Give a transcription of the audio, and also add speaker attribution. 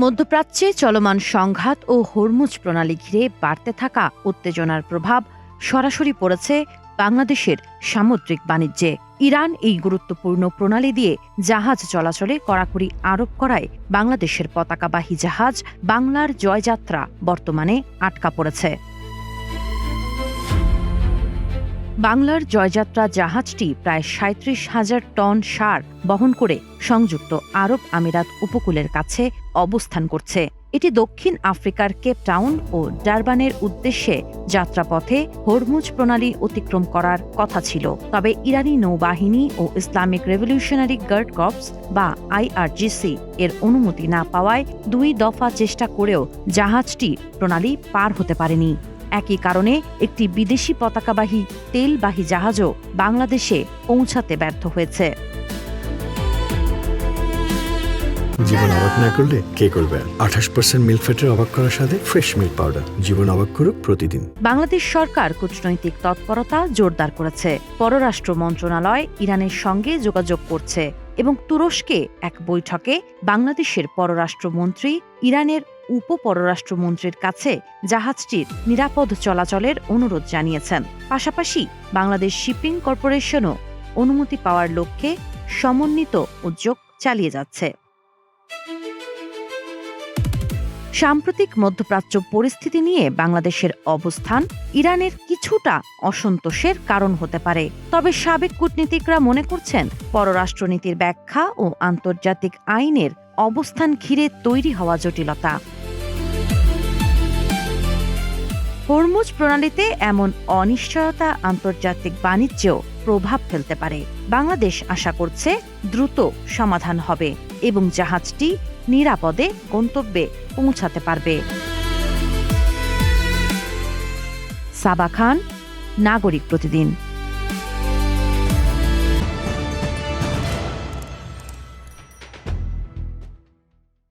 Speaker 1: মধ্যপ্রাচ্যে চলমান সংঘাত ও হরমুজ প্রণালী ঘিরে বাড়তে থাকা উত্তেজনার প্রভাব সরাসরি পড়েছে বাংলাদেশের সামুদ্রিক বাণিজ্যে। ইরান এই গুরুত্বপূর্ণ প্রণালী দিয়ে জাহাজ চলাচলে কড়াকড়ি আরোপ করায় বাংলাদেশের পতাকাবাহী জাহাজ বাংলার জয়যাত্রা বর্তমানে আটকা পড়েছে। বাংলার জয়যাত্রা জাহাজটি প্রায় ৩৭,০০০ টন সার বহন করে সংযুক্ত আরব আমিরাত উপকূলের কাছে অবস্থান করছে। এটি দক্ষিণ আফ্রিকার কেপ টাউন ও ডারবানের উদ্দেশ্যে যাত্রাপথে হরমুজ প্রণালী অতিক্রম করার কথা ছিল। তবে ইরানি নৌবাহিনী ও ইসলামিক রেভলিউশনারি গার্ড কর্পস বা IRGC এর অনুমতি না পাওয়ায় ২ দফা চেষ্টা করেও জাহাজটি প্রণালী পার হতে পারেনি। একই কারণে একটি বিদেশি পতাকাবাহী তেলবাহী জাহাজও বাংলাদেশে পৌঁছাতে ব্যর্থ হয়েছে।
Speaker 2: জীবন অবাক না করলে কে করবে? ২৮% মিল্ক ফ্যাটের অবাক করার সাথে ফ্রেশ মিল্ক পাউডার। জীবন অবাক করুক প্রতিদিন।
Speaker 1: বাংলাদেশ সরকার কূটনৈতিক তৎপরতা জোরদার করেছে। পররাষ্ট্র মন্ত্রণালয় ইরানের সঙ্গে যোগাযোগ করছে এবং তুরস্কে এক বৈঠকে বাংলাদেশের পররাষ্ট্রমন্ত্রী ইরানের উপপররাষ্ট্রমন্ত্রীর কাছে জাহাজটির নিরাপদ চলাচলের অনুরোধ জানিয়েছেন। পাশাপাশি বাংলাদেশ শিপিং কর্পোরেশনও অনুমতি পাওয়ার লক্ষ্যে সমন্বিত উদ্যোগ চালিয়ে যাচ্ছে। সাম্প্রতিক মধ্যপ্রাচ্য পরিস্থিতি নিয়ে বাংলাদেশের অবস্থান ইরানের কিছুটা অসন্তোষের কারণ হতে পারে। তবে সাবেক কূটনীতিকরা মনে করছেন পররাষ্ট্রনীতির ব্যাখ্যা ও আন্তর্জাতিক আইনের অবস্থান ঘিরে তৈরি হওয়া জটিলতা। হরমুজ প্রণালীতে এমন অনিশ্চয়তা আন্তর্জাতিক বাণিজ্যেও প্রভাব ফেলতে পারে। বাংলাদেশ আশা করছে দ্রুত সমাধান হবে এবং জাহাজটি নিরাপদে গন্তব্যে পৌঁছাতে পারবে। সাবা খান, নাগরিক প্রতিদিন।